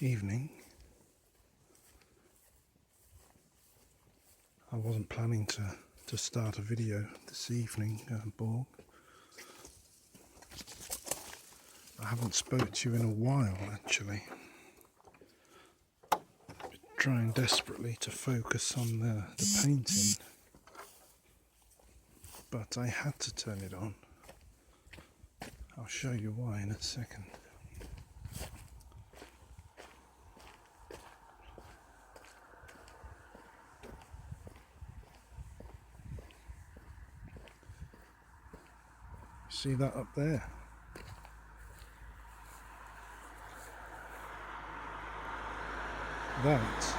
evening. I wasn't planning to start a video this evening, Borg. I haven't spoke to you in a while, actually. Trying desperately to focus on the painting, but I had to turn it on. I'll show you why in a second. See that up there? That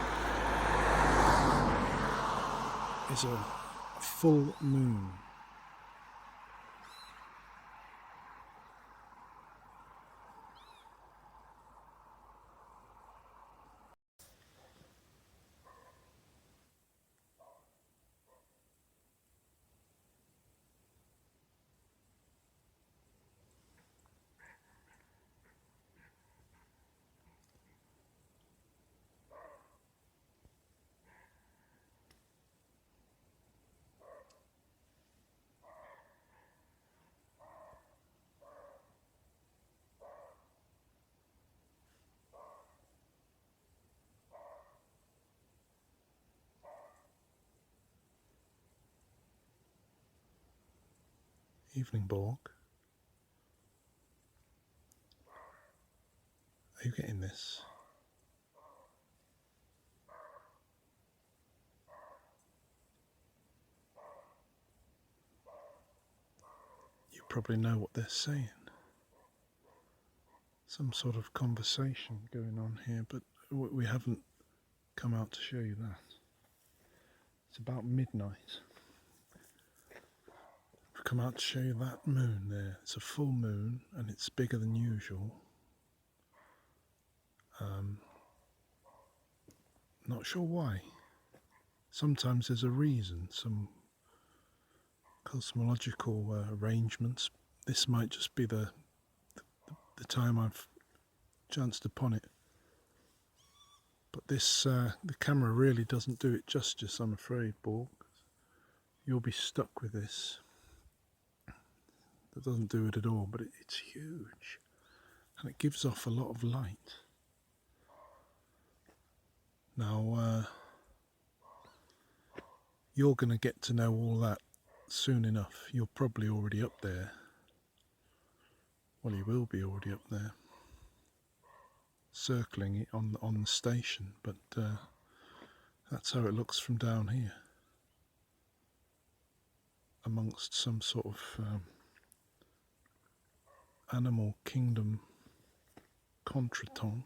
is a full moon. Evening, Borg. Are you getting this? You probably know what they're saying. Some sort of conversation going on here, but we haven't come out to show you that. It's about midnight. I've come out to show you that moon there. It's a full moon and it's bigger than usual. Not sure why. Sometimes there's a reason, some cosmological arrangements. This might just be the time I've chanced upon it. But this, the camera really doesn't do it justice, I'm afraid, Borg. You'll be stuck with this. That doesn't do it at all, but it's huge. And it gives off a lot of light. Now, you're going to get to know all that soon enough. You're probably already up there. Well, you will be already up there, circling it on the station, but that's how it looks from down here, amongst some sort of animal kingdom contretemps.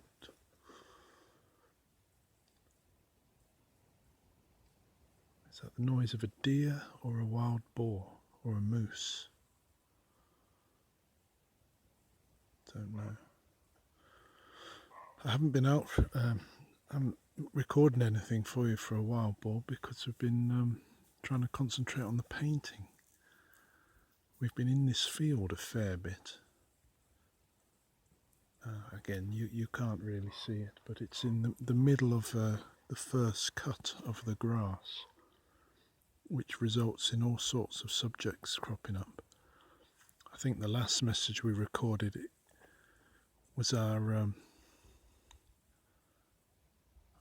Is that the noise of a deer or a wild boar or a moose? Don't know. I haven't been out, I haven't recorded anything for you for a while, Bob, because we've been trying to concentrate on the painting. We've been in this field a fair bit. Again, you can't really see it, but it's in the middle of the first cut of the grass, which results in all sorts of subjects cropping up. I think the last message we recorded was our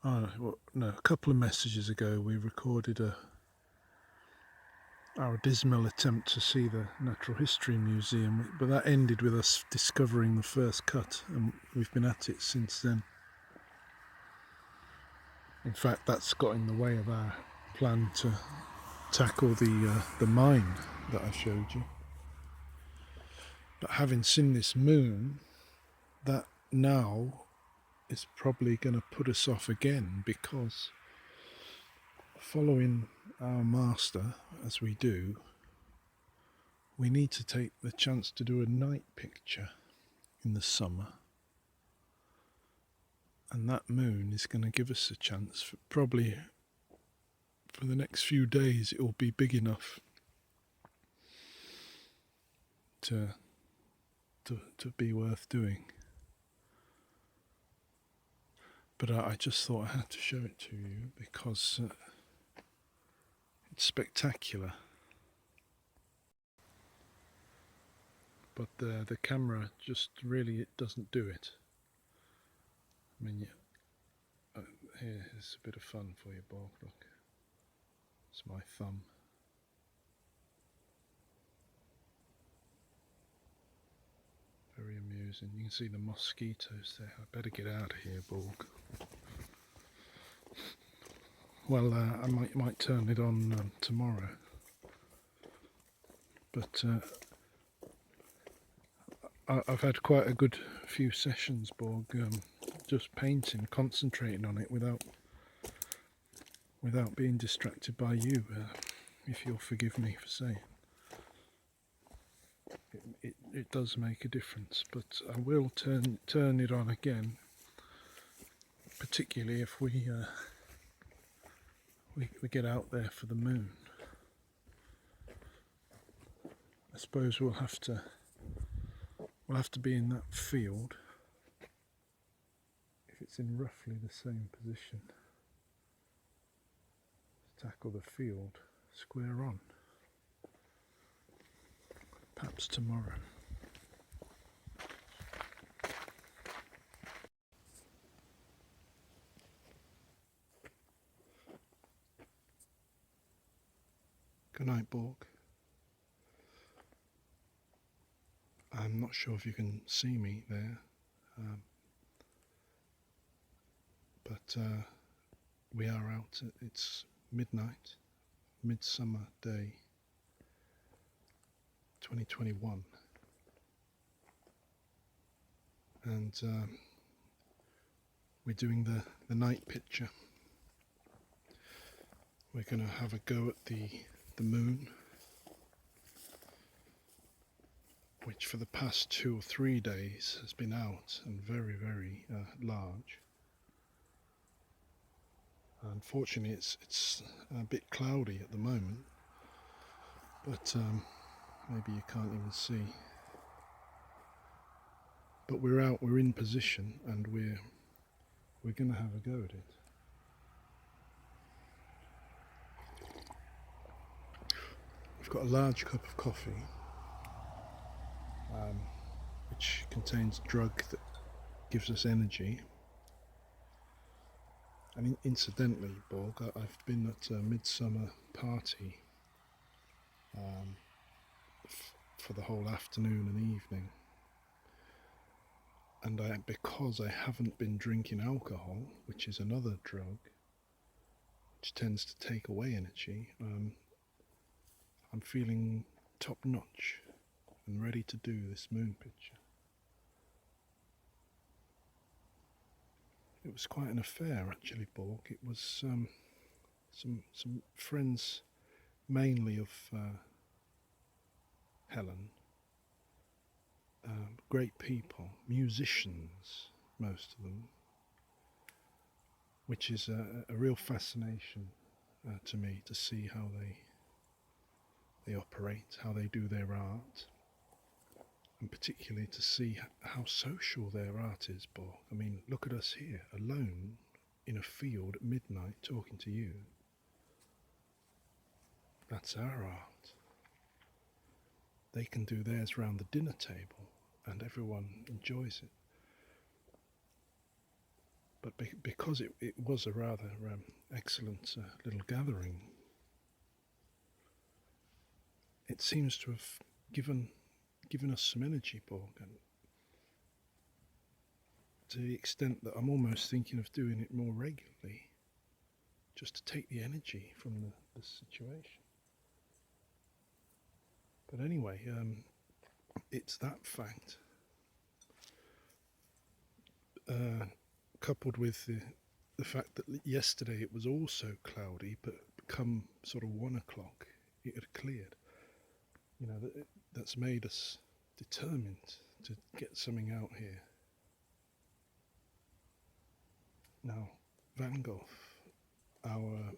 a couple of messages ago we recorded our dismal attempt to see the Natural History Museum, but that ended with us discovering the first cut, and we've been at it since then. In fact, that's got in the way of our plan to tackle the mine that I showed you. But having seen this moon, that now is probably going to put us off again, because following our master as we do, we need to take the chance to do a night picture in the summer, and that moon is going to give us a chance. Probably for the next few days it will be big enough to be worth doing. But I just thought I had to show it to you because it's spectacular. But the camera just really, it doesn't do it. I mean, here's a bit of fun for you, Borg. Look, it's my thumb. Very amusing. You can see the mosquitoes there. I better get out of here, Borg. Well, I might turn it on tomorrow. But I've had quite a good few sessions, Borg, just painting, concentrating on it without being distracted by you, if you'll forgive me for saying. It does make a difference, but I will turn it on again, particularly if we get out there for the moon. I suppose we'll have to be in that field if it's in roughly the same position. Tackle the field square on. Perhaps tomorrow. Good night, Borg. I'm not sure if you can see me there, but we are out. It's midnight, midsummer day, 2021, and we're doing the night picture. We're going to have a go at the moon, which for the past 2 or 3 days has been out and very, very large. Unfortunately, it's a bit cloudy at the moment, but maybe you can't even see. But we're out, we're in position, and we're going to have a go at it. We've got a large cup of coffee, which contains a drug that gives us energy. And incidentally, Borg, I've been at a midsummer party for the whole afternoon and evening, and because I haven't been drinking alcohol, which is another drug which tends to take away energy, I'm feeling top notch and ready to do this moon picture. It was quite an affair, actually, Borg. It was some friends, mainly of Helen. Great people, musicians, most of them, which is a real fascination to me, to see how they operate, how they do their art, and particularly to see how social their art is, Borg. I mean, look at us here, alone in a field at midnight talking to you. That's our art. They can do theirs round the dinner table and everyone enjoys it. But because it was a rather excellent little gathering, it seems to have given us some energy, Borg, and to the extent that I'm almost thinking of doing it more regularly, just to take the energy from the situation. But anyway, it's that fact, coupled with the fact that yesterday it was also cloudy, but come sort of 1 o'clock it had cleared. You know, that's made us determined to get something out here. Now, Van Gogh, our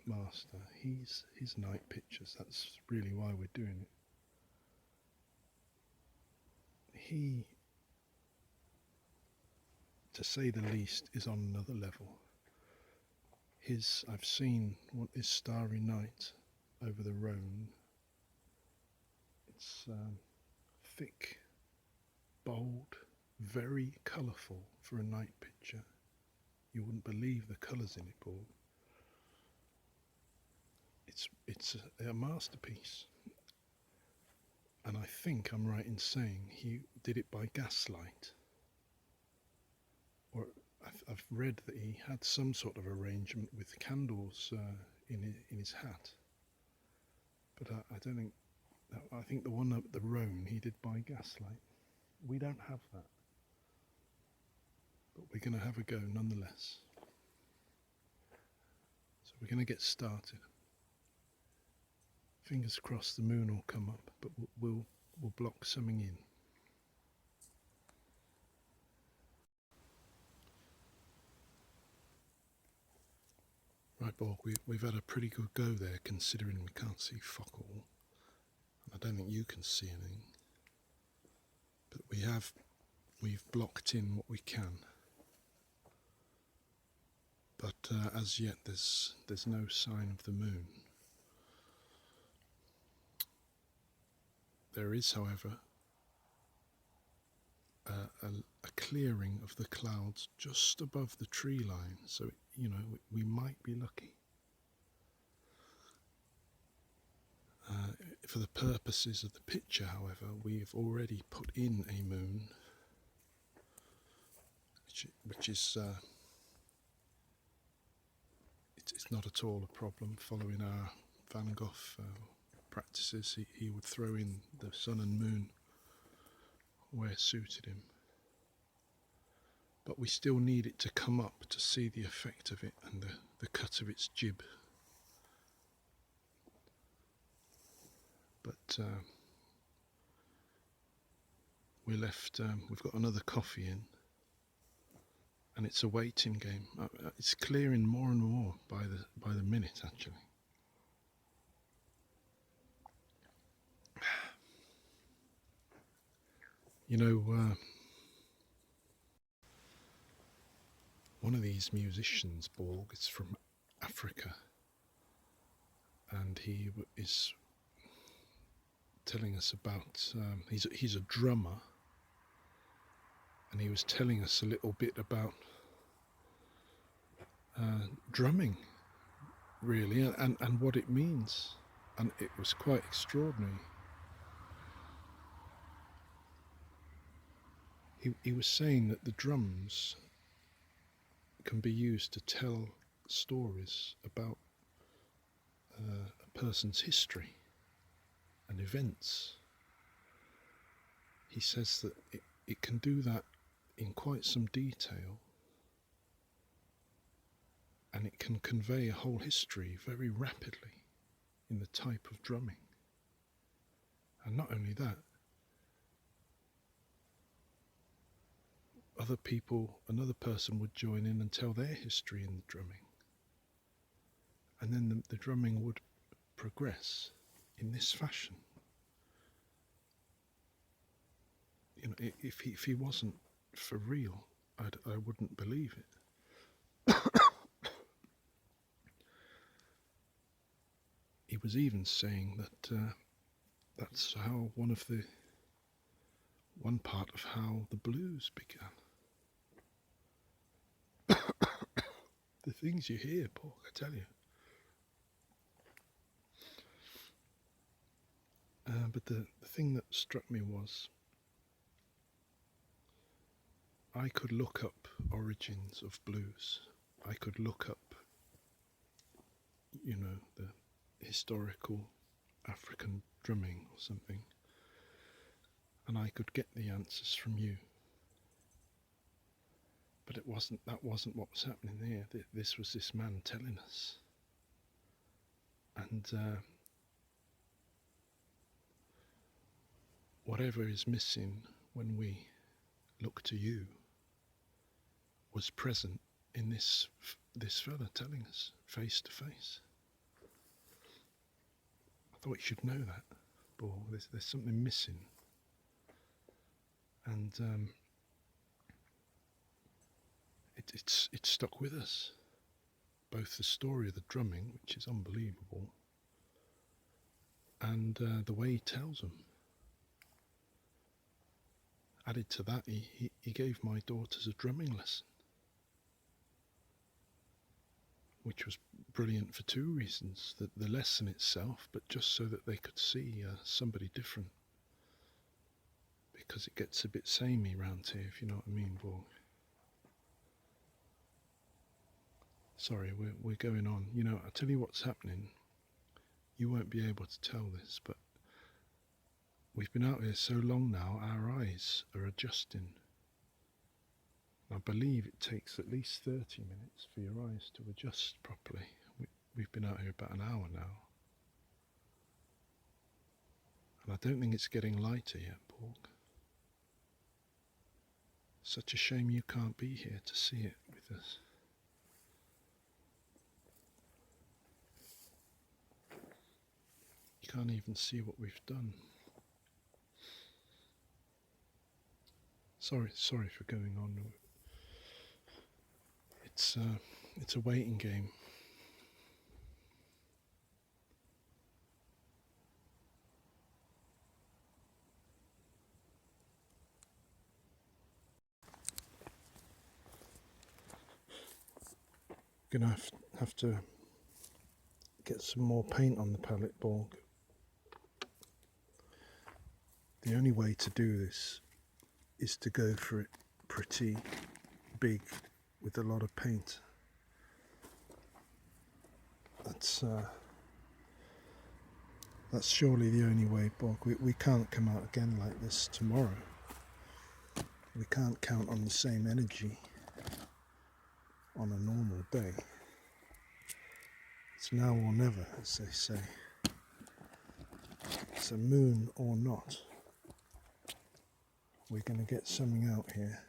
master, his night pictures, that's really why we're doing it. to say the least, is on another level. I've seen what is Starry Night over the Rhone. It's thick, bold, very colourful for a night picture. You wouldn't believe the colours in it, Paul. It's a masterpiece. And I think I'm right in saying he did it by gaslight. Or I've read that he had some sort of arrangement with candles in his hat. But I don't think. I think the one up the Rhone he did by gaslight. We don't have that. But we're going to have a go nonetheless. So we're going to get started. Fingers crossed the moon will come up, but we'll block something in. Right, Borg, we've had a pretty good go there, considering we can't see fuck all. I don't think you can see anything. But we've blocked in what we can. But as yet there's no sign of the moon. There is, however, a clearing of the clouds just above the tree line, so we might be lucky. For the purposes of the picture, however, we've already put in a moon, which is it's not at all a problem. Following our Van Gogh practices, he would throw in the sun and moon where suited him. But we still need it to come up to see the effect of it and the cut of its jib. But we're left, we've got another coffee in, and it's a waiting game. It's clearing more and more by the minute, actually. One of these musicians, Borg, is from Africa, and he is telling us about, he's a drummer, and he was telling us a little bit about drumming, really, and what it means, and it was quite extraordinary. He was saying that the drums can be used to tell stories about a person's history and events. He says that it can do that in quite some detail, and it can convey a whole history very rapidly in the type of drumming. And not only that, another person would join in and tell their history in the drumming. And then the drumming would progress in this fashion. If he wasn't for real, I wouldn't believe it. He was even saying that that's how one part of how the blues began. The things you hear, Paul, I tell you. But the thing that struck me was I could look up origins of blues. I could look up, the historical African drumming or something, and I could get the answers from you. But that wasn't what was happening there. This was this man telling us. And whatever is missing when we look to you was present in this fella telling us face to face. I thought you should know that, Paul. There's something missing. And it stuck with us. Both the story of the drumming, which is unbelievable, and the way he tells them. Added to that, he gave my daughters a drumming lesson, which was brilliant for two reasons. The lesson itself, but just so that they could see somebody different. Because it gets a bit samey round here, if you know what I mean, Borg. Sorry, we're going on. You know, I'll tell you what's happening. You won't be able to tell this, but we've been out here so long now, our eyes are adjusting. I believe it takes at least 30 minutes for your eyes to adjust properly. We've been out here about an hour now. And I don't think it's getting lighter yet, Borg. Such a shame you can't be here to see it with us. You can't even see what we've done. Sorry for going on. It's a waiting game. Gonna have to get some more paint on the palette, Borg. The only way to do this is to go for it pretty big with a lot of paint. That's surely the only way, Borg. We can't come out again like this tomorrow. We can't count on the same energy on a normal day. It's now or never, as they say. It's a moon or not. We're going to get something out here.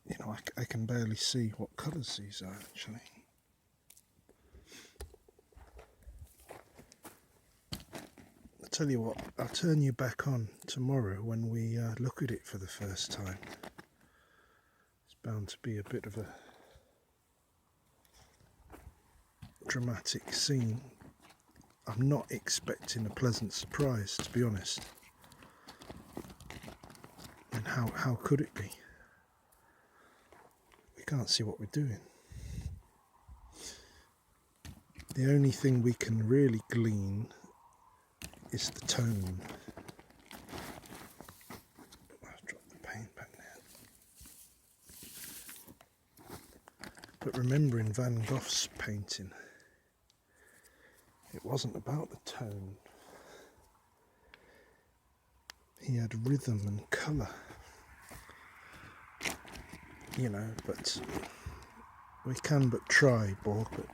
You know, I can barely see what colours these are actually. I'll tell you what, I'll turn you back on tomorrow when we look at it for the first time. It's bound to be a bit of a dramatic scene. I'm not expecting a pleasant surprise, to be honest. And how could it be? We can't see what we're doing. The only thing we can really glean is the tone. I've dropped the paint back there. But remembering Van Gogh's painting, it wasn't about the tone. He had rhythm and colour. You know, but we can but try, Borg. But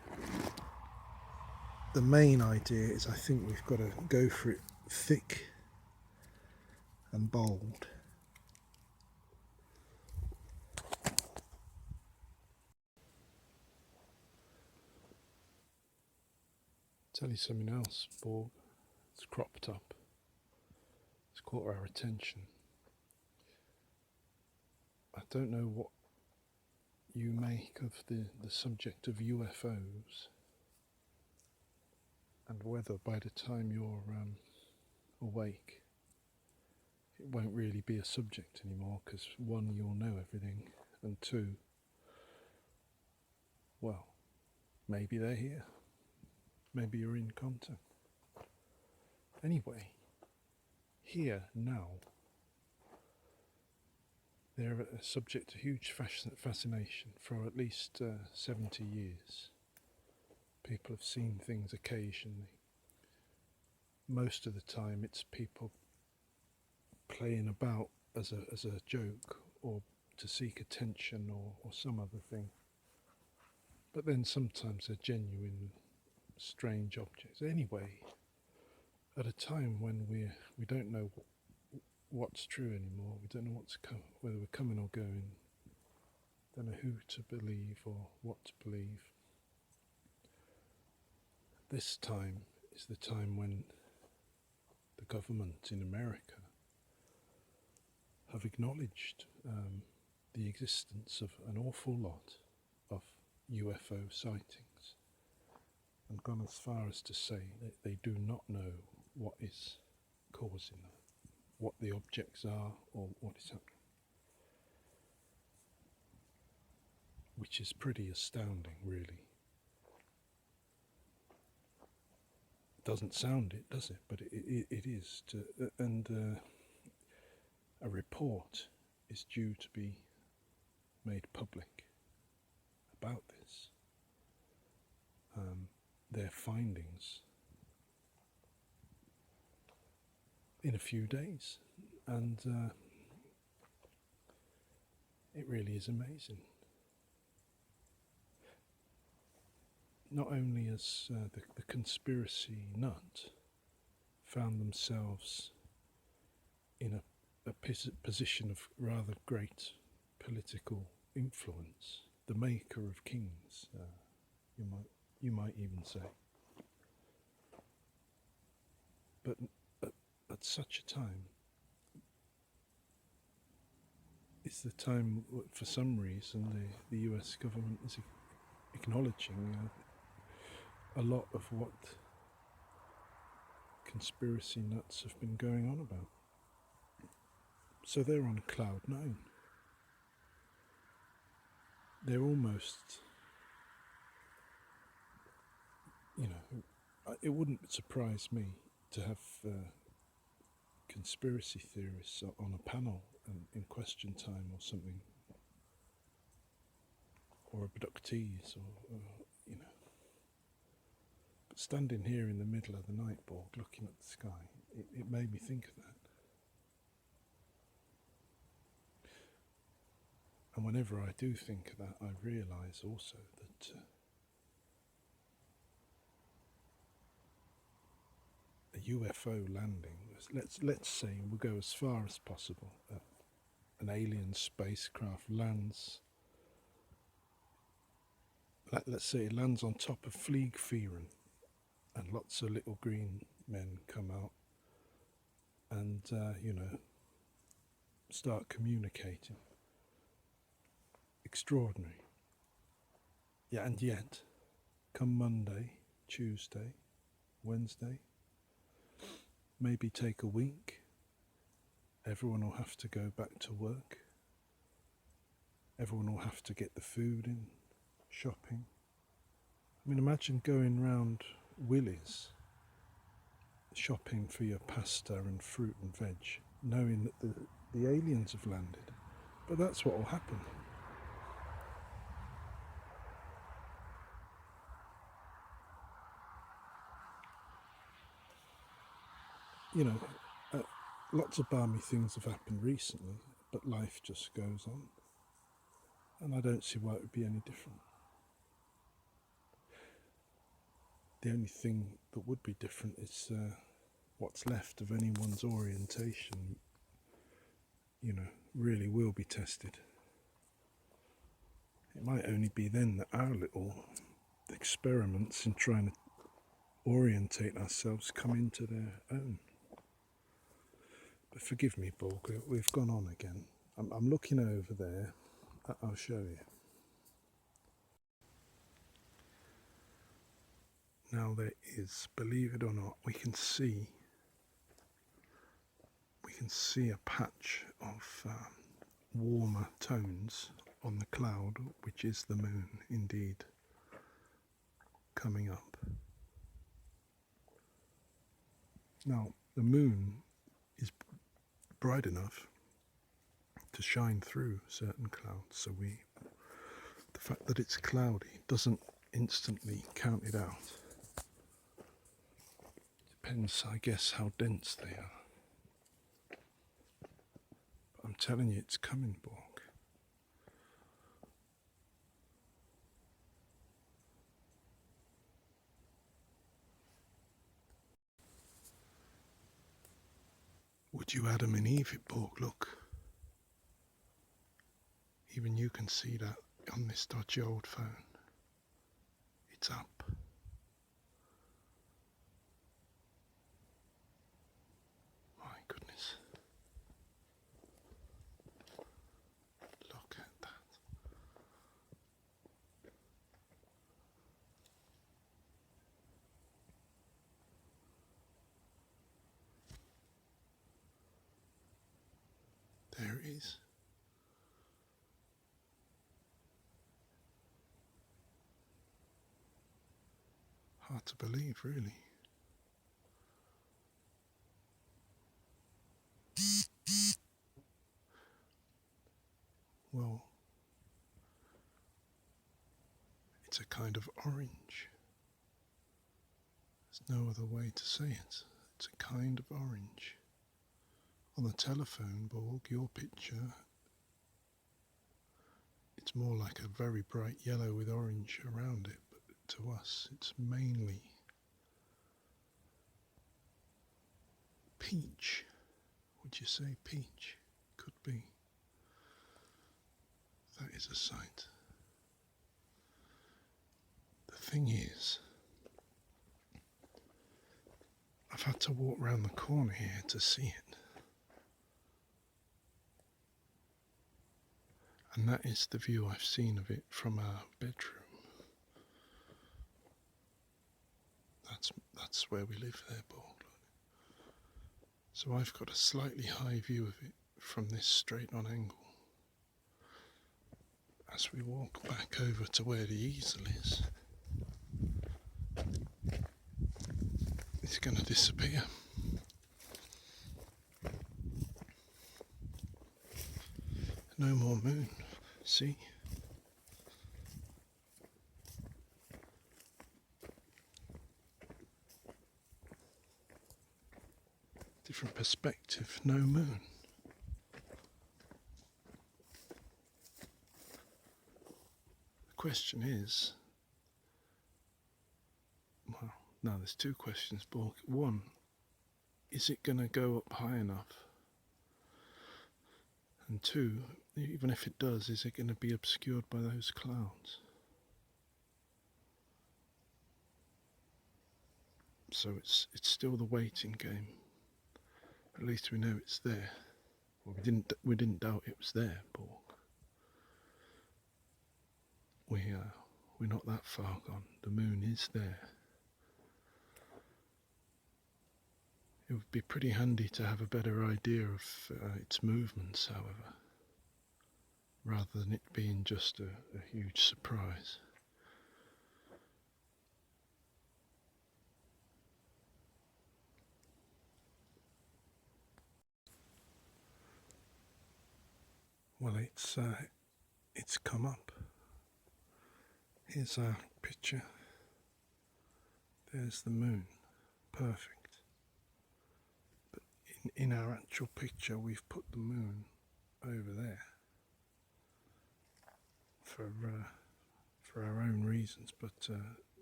the main idea is I think we've got to go for it thick and bold. Tell you something else, Borg. It's cropped up. It's caught our attention. I don't know what you make of the subject of UFOs, and whether by the time you're awake it won't really be a subject anymore, because one, you'll know everything, and two, well, maybe they're here. Maybe you're in contact. Anyway, here, now, they're a subject to huge fascination for at least 70 years. People have seen things occasionally. Most of the time it's people playing about as a joke, or to seek attention, or some other thing. But then sometimes they're genuine, strange objects. Anyway, at a time when we don't know what's true anymore, we don't know whether we're coming or going, don't know who to believe or what to believe. This time is the time when the government in America have acknowledged the existence of an awful lot of UFO sightings and gone as far as to say that they do not know what is causing them, what the objects are or what is happening. Which is pretty astounding, really. Doesn't sound it, does it? But it is. And a report is due to be made public about this. Their findings in a few days, and it really is amazing. Not only has the conspiracy nut found themselves in a position of rather great political influence, the maker of kings, you might even say, but at such a time, it's the time, for some reason, the US government is acknowledging a lot of what conspiracy nuts have been going on about. So they're on cloud nine. They're almost, it wouldn't surprise me to have conspiracy theorists on a panel in Question Time or something, or abductees, or But standing here in the middle of the night, Borg, looking at the sky, it made me think of that. And whenever I do think of that, I realise also that a UFO landing, let's say we'll go as far as possible, an alien spacecraft lands, let's say it lands on top of Fleegvieren, and lots of little green men come out and, start communicating. Extraordinary. Yeah, and yet, come Monday, Tuesday, Wednesday, maybe take a week, everyone will have to go back to work, everyone will have to get the food in, shopping. I mean, imagine going round Willys, shopping for your pasta and fruit and veg, knowing that the aliens have landed. But that's what will happen. Lots of balmy things have happened recently, but life just goes on. And I don't see why it would be any different. The only thing that would be different is what's left of anyone's orientation, really will be tested. It might only be then that our little experiments in trying to orientate ourselves come into their own. But forgive me, Borg, we've gone on again. I'm looking over there. I'll show you. Now there is, believe it or not, we can see a patch of warmer tones on the cloud, which is the moon indeed coming up. Now the moon is bright enough to shine through certain clouds, so the fact that it's cloudy doesn't instantly count it out. Depends, I guess, how dense they are. But I'm telling you, it's coming, Borg. Would you Adam and Eve it, Borg? Look. Even you can see that on this dodgy old phone. It's up. My goodness. it is. Hard to believe, really. Well, it's a kind of orange. There's no other way to say it. It's a kind of orange. On the telephone, Borg, your picture, it's more like a very bright yellow with orange around it, but to us it's mainly peach. Would you say peach? Could be. That is a sight. The thing is, I've had to walk round the corner here to see it. And that is the view I've seen of it from our bedroom. That's where we live there, Borg. So I've got a slightly high view of it from this straight on angle. As we walk back over to where the easel is, it's going to disappear. No more moon, see? Different perspective, no moon. The question is, well, no, there's two questions, Borg. One, is it going to go up high enough? And two, even if it does, is it going to be obscured by those clouds? So it's still the waiting game. At least we know it's there. Well, we didn't doubt it was there, Borg. We're not that far gone. The moon is there. It would be pretty handy to have a better idea of its movements, however, rather than it being just a huge surprise. Well, it's come up. Here's our picture. There's the moon. Perfect. But in our actual picture, we've put the moon over there for our own reasons, but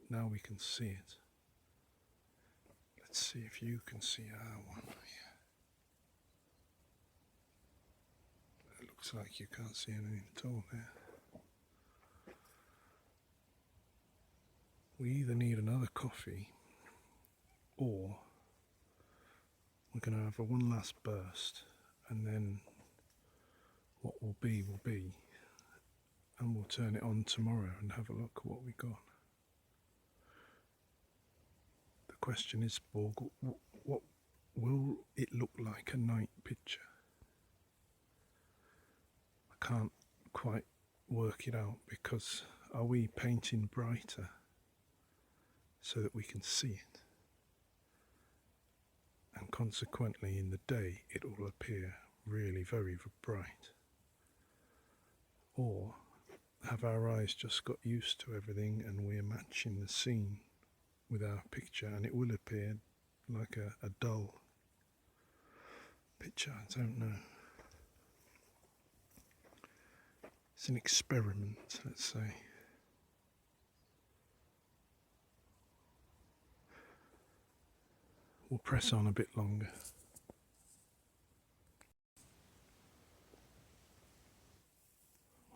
now we can see it. Let's see if you can see our one. Yeah. It looks like you can't see anything at all there. We either need another coffee or we're going to have a one last burst, and then what will be, and we'll turn it on tomorrow and have a look at what we got. The question is, Borg, what will it look like a night picture? I can't quite work it out, because are we painting brighter so that we can see it? And consequently in the day it will appear really very bright. Or have our eyes just got used to everything and we're matching the scene with our picture and it will appear like a dull picture? I don't know. It's an experiment, let's say. We'll press on a bit longer.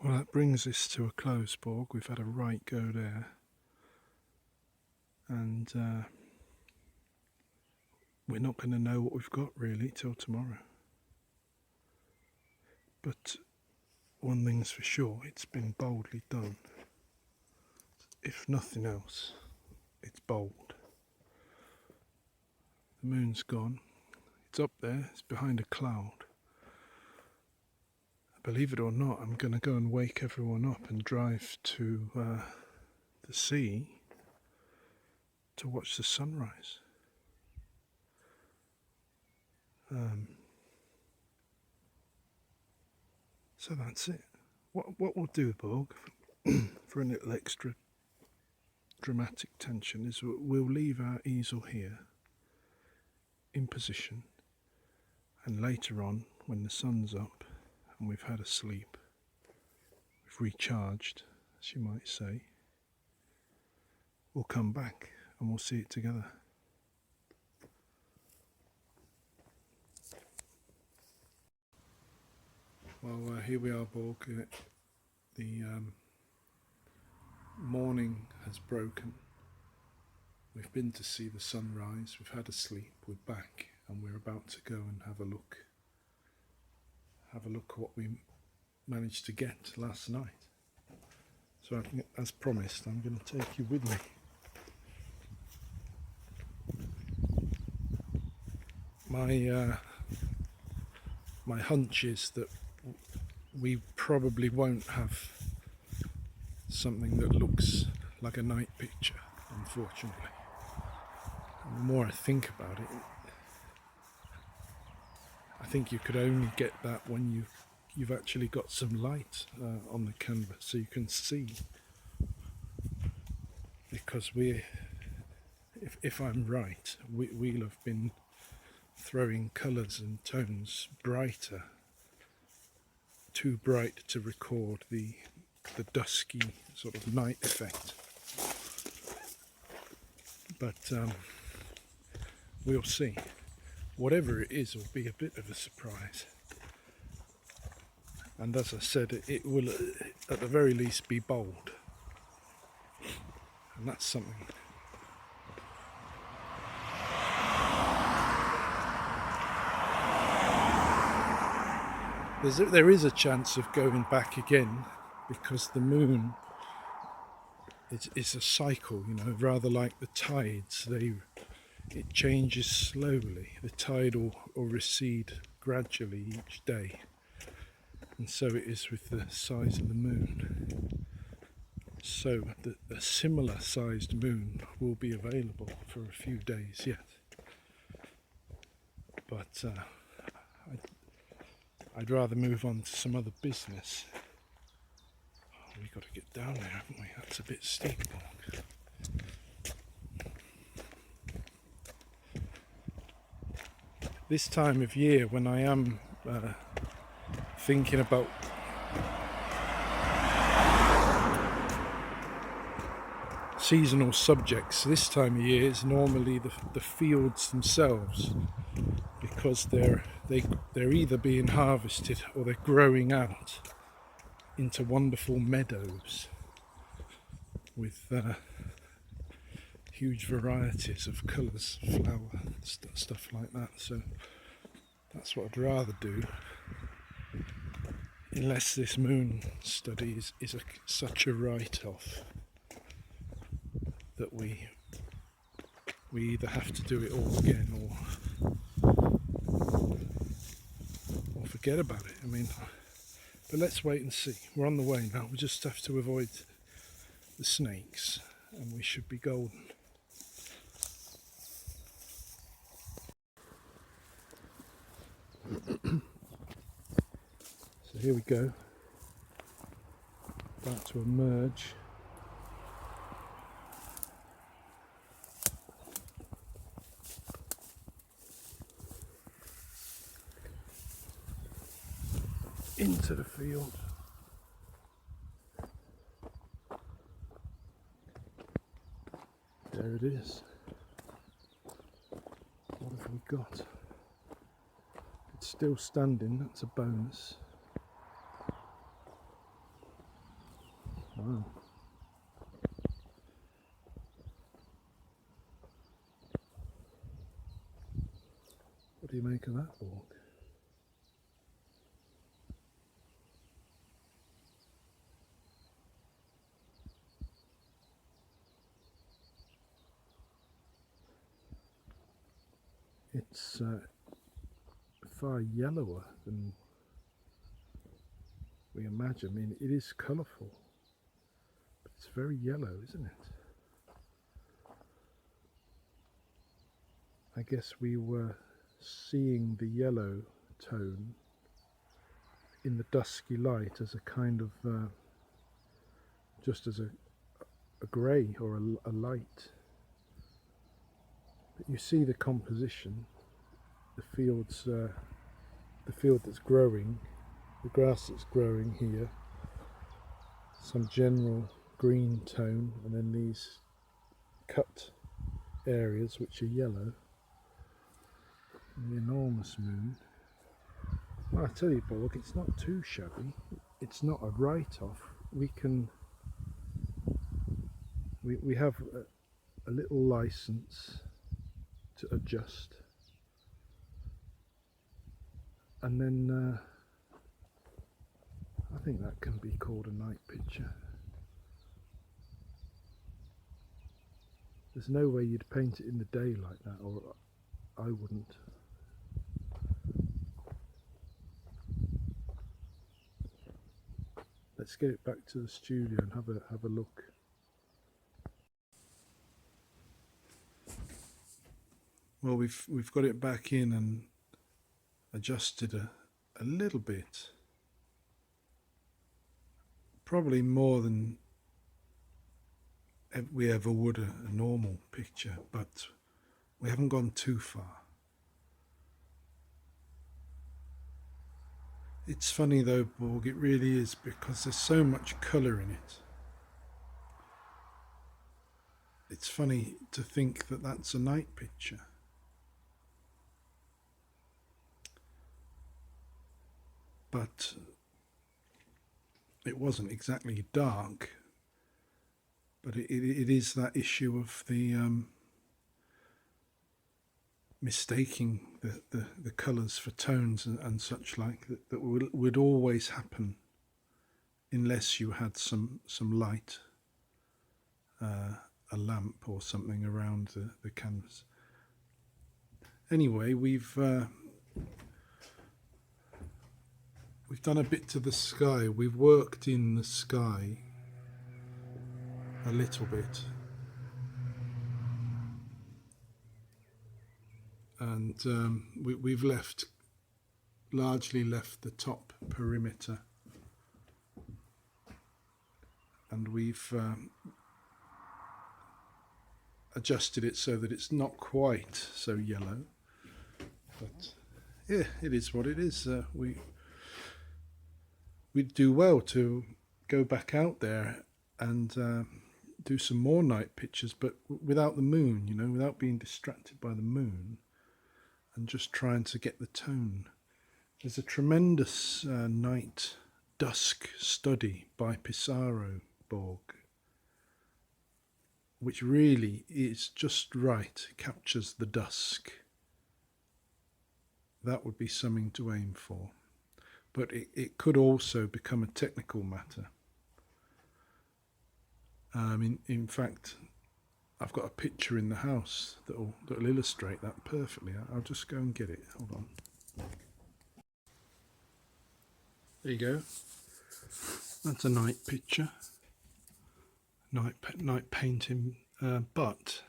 Well, that brings this to a close, Borg. We've had a right go there. And we're not going to know what we've got really till tomorrow. But one thing's for sure, it's been boldly done. If nothing else, it's bold. The moon's gone. It's up there, it's behind a cloud. believe it or not, I'm going to go and wake everyone up and drive to the sea to watch the sunrise. So that's it. What we'll do, Borg, for a little extra dramatic tension, is we'll leave our easel here in position, and later on, when the sun's up and we've had a sleep, we've recharged, as you might say, we'll come back and we'll see it together. Well, here we are, Borg. The morning has broken. We've been to see the sunrise, we've had a sleep, we're back, and we're about to go and have a look at what we managed to get last night. So I think, as promised, I'm going to take you with me. My hunch is that we probably won't have something that looks like a night picture, unfortunately. And the more I think about it, I think you could only get that when you've actually got some light on the canvas, so you can see. Because if I'm right, we'll have been throwing colours and tones brighter, too bright to record the dusky sort of night effect. But we'll see. Whatever it is will be a bit of a surprise. And as I said, it will at the very least be bold. And that's something. There is a chance of going back again, because the moon is a cycle, rather like the tides. It changes slowly. The tide will recede gradually each day. And so it is with the size of the moon. So a similar sized moon will be available for a few days yet. But I'd rather move on to some other business. We've got to get down there, haven't we? That's a bit steep. This time of year, when I am thinking about seasonal subjects, this time of year is normally the fields themselves, because they're either being harvested or they're growing out into wonderful meadows with huge varieties of colours, flower, stuff like that. So that's what I'd rather do, unless this moon study is such a write-off that we either have to do it all again or forget about it. I mean, but let's wait and see. We're on the way now. We just have to avoid the snakes and we should be golden. So here we go. About to emerge. Into the field. There it is. What have we got? It's still standing, that's a bonus. Wow. What do you make of that, Borg? It's far yellower than we imagine. I mean, it is colourful, but it's very yellow, isn't it? I guess we were seeing the yellow tone in the dusky light as a kind of just as a grey or a light. But you see the composition, the fields, the field that's growing, the grass that's growing here, some general green tone, and then these cut areas which are yellow. The enormous moon. Well, I tell you, Borg, it's not too shabby. It's not a write-off. We have a little license to adjust, and then I think that can be called a night picture. There's no way you'd paint it in the day like that, or I wouldn't. Let's get it back to the studio and have a look. Well, we've got it back in and adjusted a little bit, probably more than we ever would a normal picture, but we haven't gone too far. It's funny though, Borg, it really is, because there's so much colour in it. It's funny to think that that's a night picture. But it wasn't exactly dark, but it is that issue of the mistaking the colours for tones and such like that would always happen unless you had some light, a lamp or something around the canvas. Anyway, we've done a bit to the sky. We've worked in the sky a little bit, and we've largely left the top perimeter, and we've adjusted it so that it's not quite so yellow, but yeah, it is what it is. We'd do well to go back out there and do some more night pictures, but without the moon, you know, without being distracted by the moon, and just trying to get the tone. There's a tremendous night dusk study by Pissarro, Borg, which really is just right, captures the dusk. That would be something to aim for. But it could also become a technical matter. In fact, I've got a picture in the house that'll illustrate that perfectly. I'll just go and get it. Hold on. There you go. That's a night picture. Night painting, but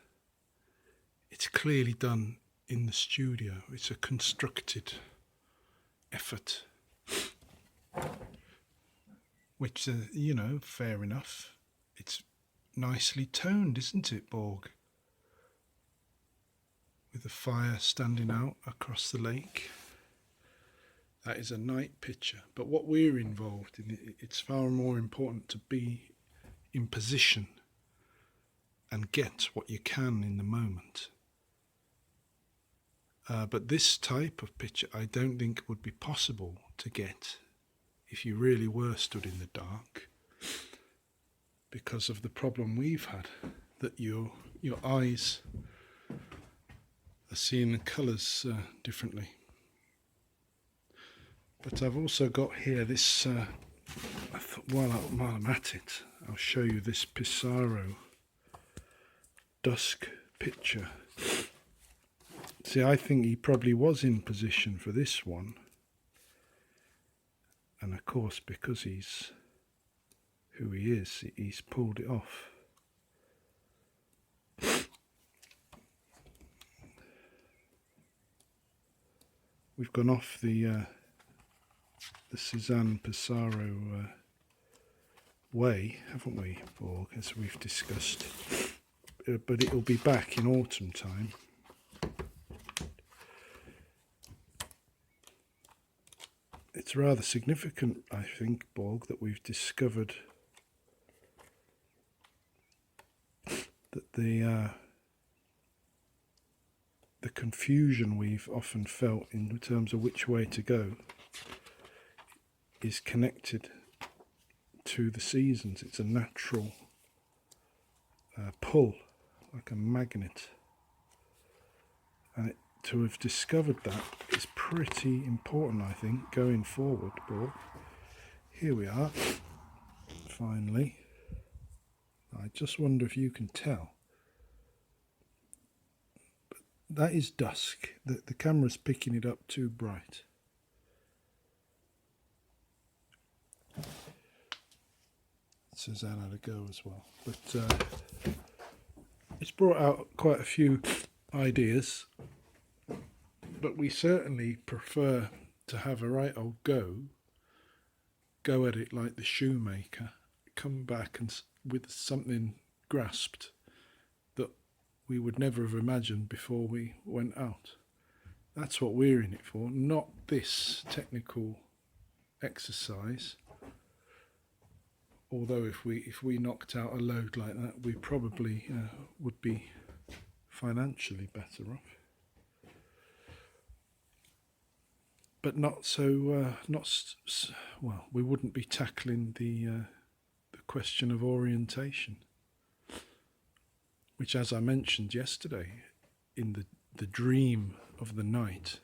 it's clearly done in the studio. It's a constructed effort, which you know, fair enough. It's nicely toned, isn't it, Borg? With the fire standing out across the lake. That is a night picture, but what we're involved in, it's far more important to be in position and get what you can in the moment. But this type of picture I don't think would be possible to get if you really were stood in the dark, because of the problem we've had, that your eyes are seeing the colours differently. But I've also got here this, I thought while I'm at it, I'll show you this Pissarro dusk picture. See, I think he probably was in position for this one. And of course, because he's who he is, he's pulled it off. We've gone off the Cezanne Pissarro way, haven't we, Borg, as we've discussed. But it'll be back in autumn time. It's rather significant, I think, Borg, that we've discovered that the confusion we've often felt in terms of which way to go is connected to the seasons. It's a natural pull, like a magnet. And to have discovered that is pretty important, I think, going forward, Borg. Here we are, finally. I just wonder if you can tell. But that is dusk. The camera's picking it up too bright. Cezanne had a go as well. But it's brought out quite a few ideas. But we certainly prefer to have a right old go at it like the shoemaker, come back and with something grasped that we would never have imagined before we went out. That's what we're in it for, not this technical exercise. Although if we knocked out a load like that, we probably would be financially better off. But not so, well, we wouldn't be tackling the question of orientation, which, as I mentioned yesterday, in the dream of the night,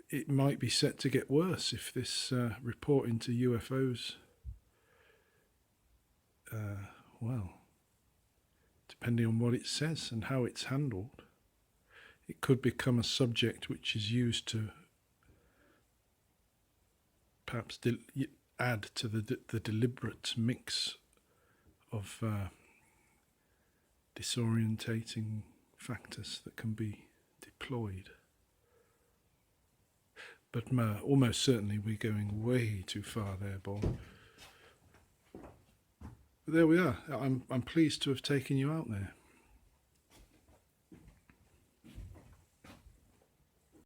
it might be set to get worse if this report into UFOs, well, depending on what it says and how it's handled, it could become a subject which is used to perhaps add to the deliberate mix of disorientating factors that can be deployed. But almost certainly we're going way too far there, Borg. But there we are. I'm pleased to have taken you out there.